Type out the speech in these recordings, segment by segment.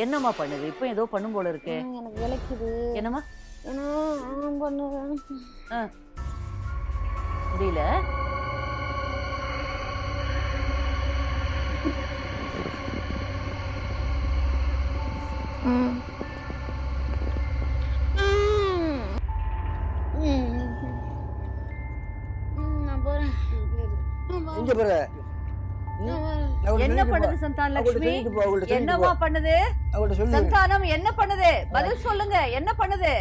என்னம்மா பண்ணுது? இப்போ ஏதோ பண்ணும் போல இருக்கு. எனக்கு விளக்குது. என்னம்மா என்ன பண்ணுவேன்? முடியல. நான் போறேன். எங்க போற? என்ன பண்ணுது சந்தான லட்சுமி? என்னம்மா பண்ணுது? சந்தானம் என்ன பண்ணுது? பதில் சொல்லுங்க. என்ன பண்ணுது?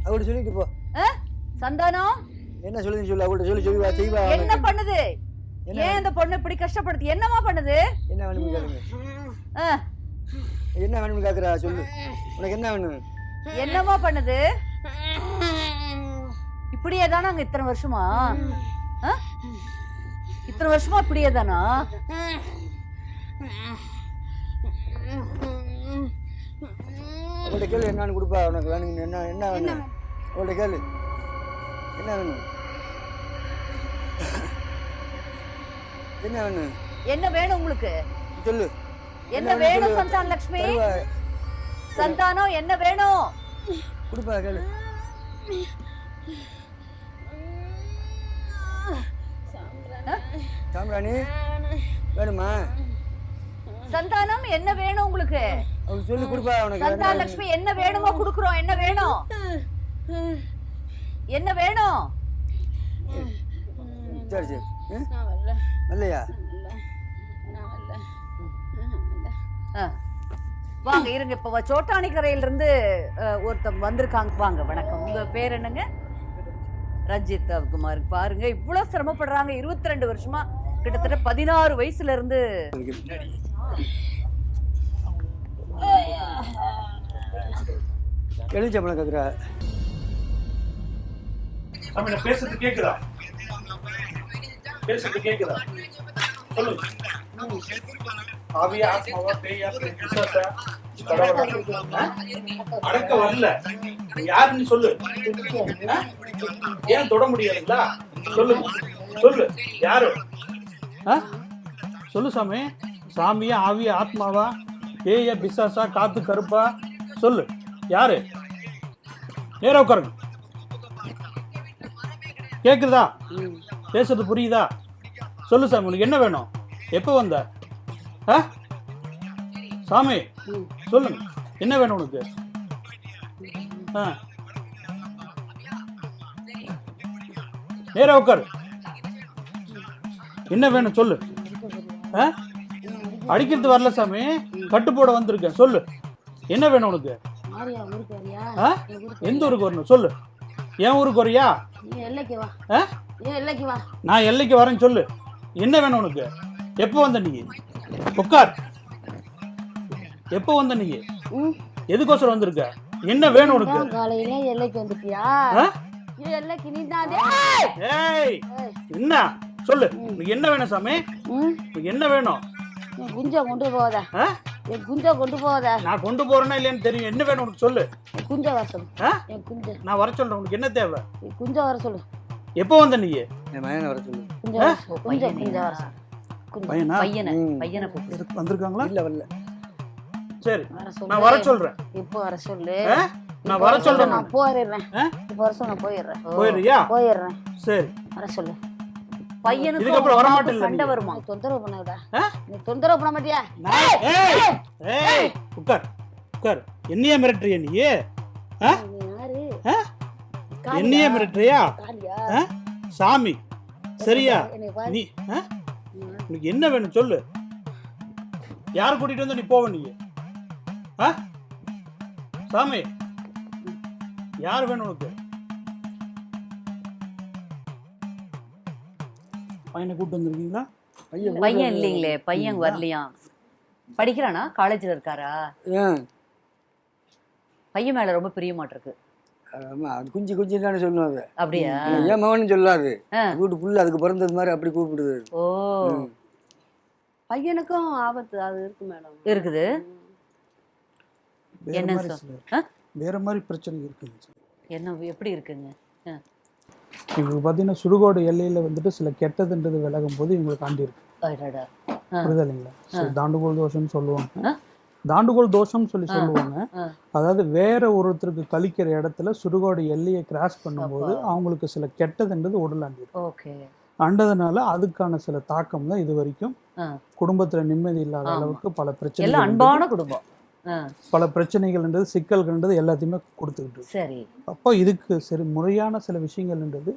அவட்ட சொல்லிட்டு போ. சந்தானம் என்ன சொல்லுன்னு சொல்லு. அவட்ட சொல்லி வா செய்வா. என்ன பண்ணுது? ஏன் இந்த பொண்ணு இப்படி கஷ்டப்படுது? என்னம்மா பண்ணுது? என்ன வேணும்னு கேளுங்க. என்ன வேணும்னு கேக்குறா சொல்லு. உனக்கு என்ன வேணும்? என்னம்மா பண்ணுது? இப்படியே தானா அங்க இத்தனை வருஷமா? இத்தனை வருஷமா இப்படியே தானா? அவட்ட கேளு என்னன்னு கொடுப்பா. உனக்கு வேணும் என்ன வேணும்? அவட்ட கேளு என்ன வேணும்? என்ன வேணும்? என்ன வேணும் உங்களுக்கு? சொல்லு. என்ன வேணும் சந்தான லட்சுமி? சந்தானம் என்ன வேணும்? கொடுப்பா கேளு. சாம்ராணி வேணுமா? சந்தானம் என்ன வேணும் உங்களுக்கு? அவளுக்கு சொல்லி கொடுப்பா. உனக்கு சந்தான லட்சுமி என்ன வேணுமோ குடுக்குறோம். என்ன வேணும்? என்ன வேணும்? சரி சரி. இல்லையா? வாங்க இருங்க. இப்ப சோட்டானிக்கரையில இருந்து ஒருத்தவங்க வந்திருக்காங்க. வாங்க வணக்கம். உங்க பேர் என்னங்க? ரஞ்சித் குமார். பாருங்க இவ்வளவு சிரமப்படுறாங்க. 22 வருஷமா கிட்டத்தட்ட 16 வயசுல இருந்து. எழுச்சம்பளம் கேக்குறா. பேசுறது கேக்குதா? பேசுறது கேக்குதா? சொல்லு. ஆவியா ஆத்மாவா பேயா பிசாசா கடவுளா? அடக்க வரல. யாருன்னு சொல்லு. ஏன் தொட முடியாதுங்களா? சொல்லு சொல்லு. யாரு? சொல்லு சாமி. சாமியா ஆவியா ஆத்மாவா பேயா பிசாசா காத்து கருப்பா? சொல்லு யாரு? நேரா உட்காருங்க. கேக்குதா? பேசுறது புரியுதா? சொல்லு சாமி உனக்கு என்ன வேணும்? எப்போ வந்த? சாமி சொல்லுங்க என்ன வேணும் உனக்கு? நேரா உட்காரு. என்ன வேணும் சொல்லு. அடிக்கிறது வரல சாமி, கட்டு போட வந்திருக்கேன். சொல்லு என்ன வேணும் உனக்கு? எந்த ஊருக்கு வரணும் சொல்லு. என் ஊருக்கு வரியா? நான் எல்லைக்கு வரேன்னு சொல்லு. என்ன வேணும் உனக்கு? எப்போ வந்த நீ? உட்கார். எப்போ வந்த நீ? எதுக்கோசரம் வந்திருக்க? என்ன வேணும் உனக்கு? காலையில எல்லைக்கு வந்துட்டியா? எல்லைக்கு நீ தான். ஏய் என்ன சொல்லு. உனக்கு என்ன வேணும் சாமி? உனக்கு என்ன வேணும்? குஞ்சா கொண்டு போகாத. குஞ்சா கொண்டு போகாத. நான் கொண்டு போறேன்னா இல்லையான்னு தெரியும். என்ன வேணும் உனக்கு சொல்லு. குஞ்சா வர சொல்லு. குஞ்சா நான் வர சொல்றேன். உனக்கு என்ன தேவை? குஞ்சா வர சொல்லு. எப்போ வந்த நீ? என் மகனை வர சொல்லு. குஞ்சா குஞ்சா வர சொல்லு. பையனா? பையனை கூப்பிட்டு வந்திருக்காங்களா? இல்ல வரல. சரி நான் வர சொல்றேன். இப்போ வர சொல்லு. நான் வர சொல்றேன். நான் போயிடுறேன். இப்போ வர சொல்ல நான் போயிடுறேன். போயிடுறியா? போயிடுறேன். சரி வர சொல்லு. பையனுக்கு இதுக்கு அப்புறம் வர மாட்டேன். சண்டை வருமா? தொந்தரவு பண்ணாதடா. நீ தொந்தரவு பண்ண மாட்டியா? ஏய் உட்கார் உட்கார். என்னையே மிரட்டுறியா நீ? யாரு? என்னையே மிரட்டுறியா? சாமி சரியா? நீ உனக்கு என்ன வேணும் சொல்லு. யார் கூட்டிட்டு வந்து நீ போவ? நீ சாமி யார் வேணும் உனக்கு? பையனை கூட்டு வந்திருக்கீங்களா? பையன் இல்லைங்களே. பையன் வரலையா? படிக்கிறானா? காலேஜ்ல இருக்காரா? பையன் மேல ரொம்ப பிரியமாட்டிருக்கு. ஆமா அது குஞ்சு குஞ்சு தானே சொல்லுவாங்க. அப்படியா? ஏன் மகன் சொல்லாது. வீட்டு புள்ள அதுக்கு பிறந்தது மாதிரி அப்படி கூப்பிடுது. ஓ பையனுக்கும் ஆபத்து அது இருக்கு மேடம். இருக்குது. என்ன வேற மாதிரி பிரச்சனை இருக்குங்க. என்ன எப்படி இருக்குங்க? இவங்களுக்கு பார்த்தீங்கன்னா சுடுகாடு எல்லையில் வந்துட்டு சில கெட்டதுன்றது விலகும் போது இவங்களுக்கு தாண்டி இருக்கு. புரியுதா இல்லைங்களா? தாண்டுகோள் தோஷம்னு சொல்லுவாங்க. தாண்டுகோல் தோஷம் சொல்லுவாங்க. ஆ. அதாவது வேற ஒருத்தருக்கு கழிக்கிற இடத்துல சுடுகாடு எல்லையை கிராஸ் பண்ணும்போது அவங்களுக்கு சில கெட்டதுன்றது உடல் அண்டிடும். ஓகே. அண்டதுனால அதுக்கான சில தாக்கம் தான் இது வரைக்கும் குடும்பத்துல நிம்மதி இல்லாத அளவுக்கு பல எல்லாம் பிரச்சனைகள், அன்பான குடும்பம். பல பிரச்சனைகள்ன்றது சிக்கல்கள்ன்றது எல்லாத்தையுமே கொடுத்துக்கிட்டு. சரி. அப்போ இதுக்கு சரி முறையான சில விஷயங்கள்ன்றது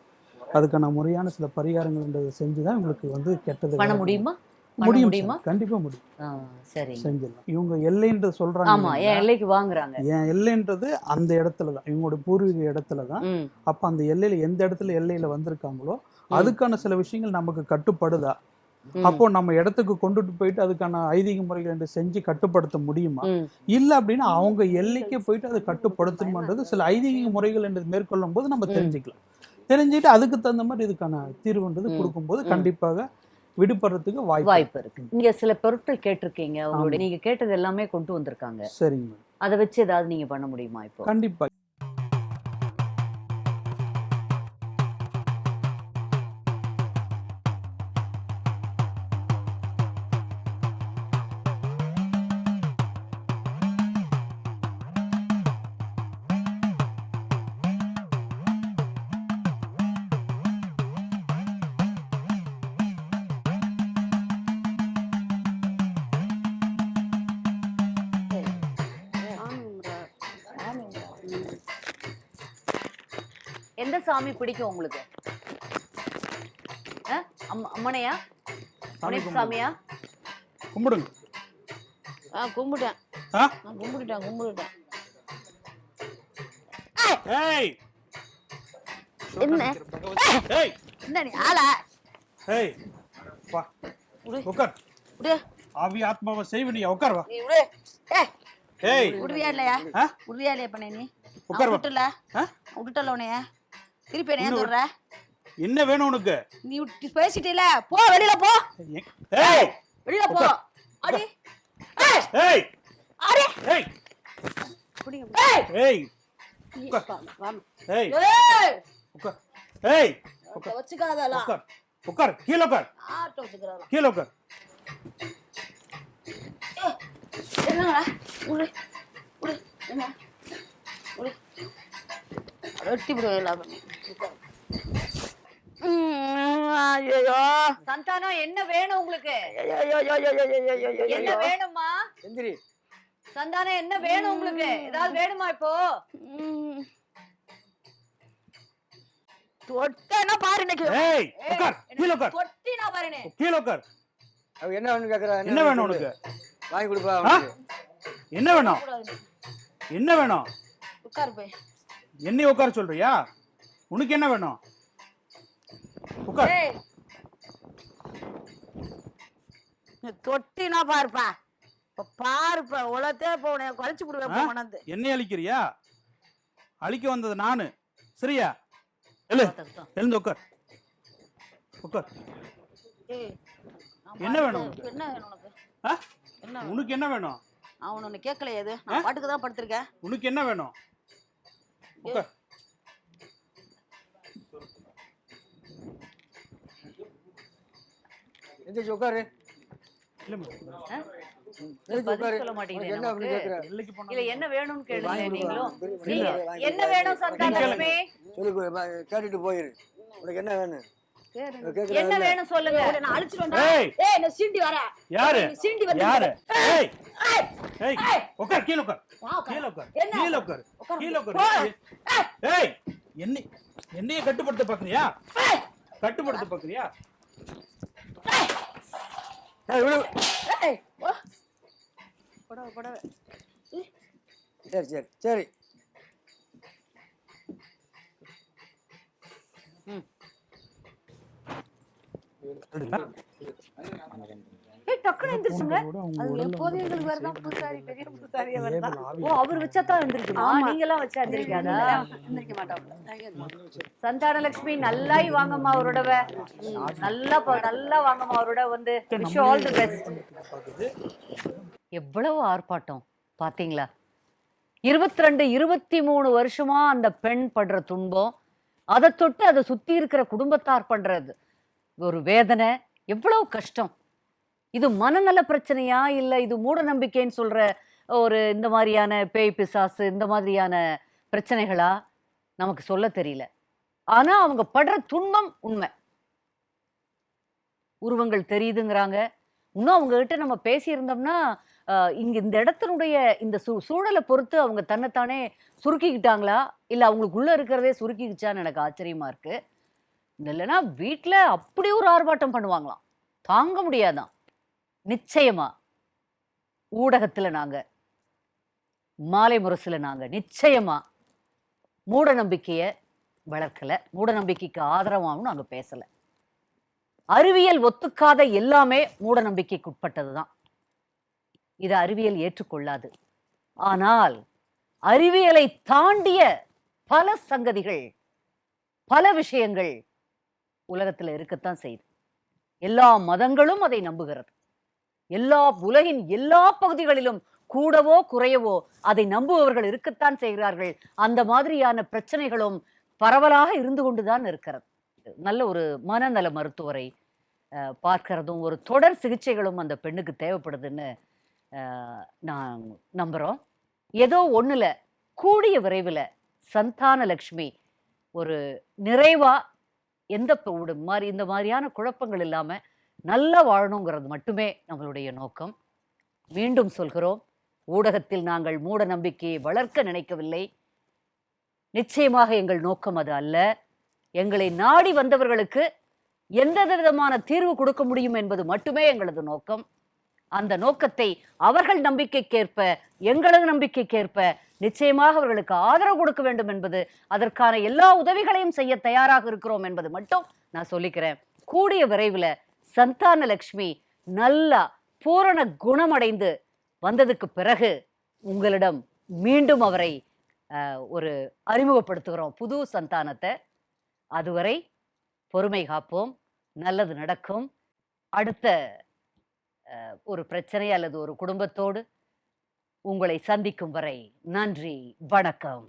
அதுக்கான முறையான சில பரிகாரங்கள்ன்றது செஞ்சுதான் உங்களுக்கு வந்து கெட்டது பண்ண முடியுமா? முடியுமா? கண்டிப்பா முடியும். சரி, செஞ்சிடலாம். இவங்க எல்லைன்றது சொல்றாங்க. ஆமா, என் எல்லைக்கு வாங்குறாங்க. என் எல்லைன்றது அந்த இடத்துல தான், இவங்களோட பூர்வீக இடத்துல தான். அப்ப அந்த எல்லையில எந்த இடத்துல எல்லையில வந்திருக்காங்களோ அதுக்கான சில விஷயங்கள் நமக்கு கட்டுப்படுதா, அப்போ நம்ம இடத்துக்கு கொண்டுட்டு போயிட்டு அதுக்கான ஐதீக முறைகள் என்று செஞ்சு கட்டுப்படுத்த முடியுமா? இல்ல அப்படின்னா அவங்க எல்லைக்கே போயிட்டு அதை கட்டுப்படுத்தணும்ன்றது சில ஐதீக முறைகள் என்று மேற்கொள்ளும் போது நம்ம தெரிஞ்சுக்கலாம். தெரிஞ்சுட்டு அதுக்கு தகுந்த மாதிரி இதுக்கான தீர்வுன்றது கொடுக்கும்போது கண்டிப்பாக விடுபடுறதுக்கு வாய்ப்பு இருக்கு. இங்க சில பொருட்கள் கேட்டிருக்கீங்க, உங்களுடைய நீங்க கேட்டது எல்லாமே கொண்டு வந்திருக்காங்க. சரிங்க. அதை வச்சு ஏதாவது நீங்க பண்ண முடியுமா? இப்போ கண்டிப்பா. எந்த சாமி பிடிக்கும் உங்களுக்கு? அம்மனையா, சாமியா? கும்பிடுங்க. கும்பிட்டேன். ஏய் என்ன ஏய் என்ன நீ ஆளா? ஏய் வா உட்கார். ஆவி ஆத்மாவை செய்வனியா, உட்கார் வா. நீ விடு. ஏய் விடுறியா இல்லையா? விடுறியா இல்லையா பண்ண நீ? உட்கார் வா. விட்டுல விட்டுட்டல உனைய திருப்பி என்ன சொல்ற? என்ன வேணும் உனக்கு? நீ பேசிட்டீல, போ வெளியில போ. ஏய் வெளியில போ. அடி ஏய் அடி ஏய் புடிங்க. ஏய் வா. ஏய் ஏய் உட்கார். ஏய் வச்சுக்காதல. உட்கார். உட்கார். கீழ உட்கார். ஆட்டோ வச்சுக்கறல. கீழ உட்கார். என்னடா? உள்ள உள்ள என்ன? உள்ள ரொட்டி புடுவல பண்ணி. ஐயோ சந்தானம், என்ன வேணும் உங்களுக்கு? என்ன வேணுமா? எந்திரி. சந்தானம், என்ன வேணும் உங்களுக்கு? ஏதாவது வேணுமா இப்போ? தொட்டனா பாரு எனக்கு. ஏய் உட்கார். கீழ உட்கார். தொட்டினா பாருனே. கீழ உட்கார். அவ என்ன வேணும் கேக்குறா? என்ன வேணும் உனக்கு? வாங்கி கொடுப்பா அவனுக்கு. என்ன வேணும்? என்ன வேணும்? உட்கார் போய். என்னைய உட்கார சொல்றியா? உனக்கு என்ன வேணும்? உட்கார். ஏய் தொட்டினா பாருப்பா. இப்ப பாருப்பா, உலத்தே போனே குறைச்சு விடுவேன் போனது. என்னை அழிக்கிறியா? அழிக்க வந்தது நானு. சரியா? எழுந்து உட்கார். உட்கார். ஏய் என்ன வேணும்? என்ன வேணும் உனக்கு? என்ன உனக்கு என்ன வேணும்? அவன் ஒன்னு கேட்கலையே, அது நான் பாட்டுக்கு தான் படுத்திருக்கேன். உனக்கு என்ன வேணும்? உட்கார். எந்திரிச்சு உட்காரு. சொல்ல மாட்டீங்களே நமக்கு. இல்ல என்ன வேணும்னு கேளுங்க நீங்களும். என்ன வேணும் சந்தானலட்சுமி? சொல்லு, கேட்டுட்டு போயிரு. உனக்கு என்ன வேணும்? என்ன வேணும் சொல்லுங்க. நான் அழிச்சிட்டு வந்தேன். ஏய் நான் சீண்டி வரேன். யாரு? சீண்டி வந்து யாரு? ஏய் ஏய் உட்கார். கீழ உட்கார். கீழ உட்கார். கீழ உட்கார். கீழ உட்கார். ஏய் என்னைய கட்டுப்படுத்த பாக்குறியா? கட்டுப்படுத்த பாக்குறியா? ஏய் விடு. ஏய் போடா. சரி சரி சரி. டக்குனு எந்திரிச்சுங்க. அது எப்போதும் எங்களுக்கு வரதான் பூசாரி, பெரிய பூசாரியா வரதான். ஓ, அவர் வச்சாதான் எந்திரிக்குமா? நீங்க எல்லாம் வச்சா எந்திரிக்காதா? எந்திரிக்க மாட்டோம். சந்தானலட்சுமி, நல்லா வாங்கம்மா அவரோடவ. நல்லா வாங்கம்மா அவரோட வந்து. Wish all the best. எவ்வளவு ஆர்ப்பாட்டம் பாத்தீங்களா? 22 23 வருஷமா அந்த பெண் படுற துன்பம், அதை தொட்டு அதை சுத்தி இருக்கிற குடும்பத்தார் பண்றது ஒரு வேதனை, எவ்வளவு கஷ்டம். இது மனநல பிரச்சனையா இல்ல இது மூட நம்பிக்கைன்னு சொல்ற ஒரு இந்த மாதிரியான பேய் பிசாசு இந்த மாதிரியான பிரச்சனைகளா நமக்கு சொல்ல தெரியல. ஆனா அவங்க படுற துன்பம் உண்மை. உருவங்கள் தெரியுதுங்கிறாங்க. இன்னும் அவங்க கிட்ட நம்ம பேசியிருந்தோம்னா இங்க இந்த இடத்தினுடைய இந்த சூழலை பொறுத்து அவங்க தன்னைத்தானே சுருக்கிக்கிட்டாங்களா இல்ல அவங்களுக்குள்ள இருக்கிறதே சுருக்கிக்கிச்சான்னு எனக்கு ஆச்சரியமா இருக்கு. இல்லைன்னா வீட்டுல அப்படி ஒரு ஆர்ப்பாட்டம் பண்ணுவாங்களாம், தாங்க முடியாதான். நிச்சயமா ஊடகத்துல நாங்க, மாலை முரசுல நாங்க நிச்சயமா மூட நம்பிக்கைய வளர்க்கல, மூட நம்பிக்கைக்கு ஆதரவாகவும் நாங்க பேசல. அறிவியல் ஒத்துக்காத எல்லாமே மூட நம்பிக்கைக்கு உட்பட்டதுதான். இதை அறிவியல் ஏற்றுக்கொள்ளாது. ஆனால் அறிவியலை தாண்டிய பல சங்கதிகள், பல விஷயங்கள் உலகத்துல இருக்கத்தான் செய்யுது. எல்லா மதங்களும் அதை நம்புகிறது. உலகின் எல்லா பகுதிகளிலும் கூடவோ குறையவோ அதை நம்புபவர்கள் இருக்கத்தான் செய்கிறார்கள். அந்த மாதிரியான பிரச்சனைகளும் பரவலாக இருந்து கொண்டுதான் இருக்கிறது. நல்ல ஒரு மனநல மருத்துவரை பார்க்கிறதும் ஒரு தொடர் சிகிச்சைகளும் அந்த பெண்ணுக்கு தேவைப்படுதுன்னு நான் நம்புறோம். ஏதோ ஒண்ணுல கூடிய விரைவில் சந்தான லட்சுமி ஒரு நிறைவா இந்த மாதிரியான குழப்பங்கள் இல்லாம நல்லா வாழணுங்கிறது மட்டுமே நம்மளுடைய நோக்கம். மீண்டும் சொல்கிறோம், ஊடகத்தில் நாங்கள் மூட நம்பிக்கையை வளர்க்க நினைக்கவில்லை. நிச்சயமாக எங்கள் நோக்கம் அது அல்ல. எங்களை நாடி வந்தவர்களுக்கு எந்த விதமான தீர்வு கொடுக்க முடியும் என்பது மட்டுமே எங்களது நோக்கம். அந்த நோக்கத்தை அவர்கள் நம்பிக்கைக்கேற்ப, எங்களது நம்பிக்கைக்கேற்ப நிச்சயமாக அவர்களுக்கு ஆதரவு கொடுக்க வேண்டும் என்பது, அதற்கான எல்லா உதவிகளையும் செய்ய தயாராக இருக்கிறோம் என்பது மட்டும் நான் சொல்லிக்கிறேன். கூடிய விரைவில் சந்தான லட்சுமி நல்லா பூரண குணமடைந்து வந்ததுக்கு பிறகு உங்களிடம் மீண்டும் அவரை ஒரு அறிமுகப்படுத்துகிறோம், புது சந்தானத்தை. அதுவரை பொறுமை காப்போம், நல்லது நடக்கும். அடுத்த ஒரு பிரச்சனை அல்லது ஒரு குடும்பத்தோடு உங்களை சந்திக்கும் வரை நன்றி, வணக்கம்.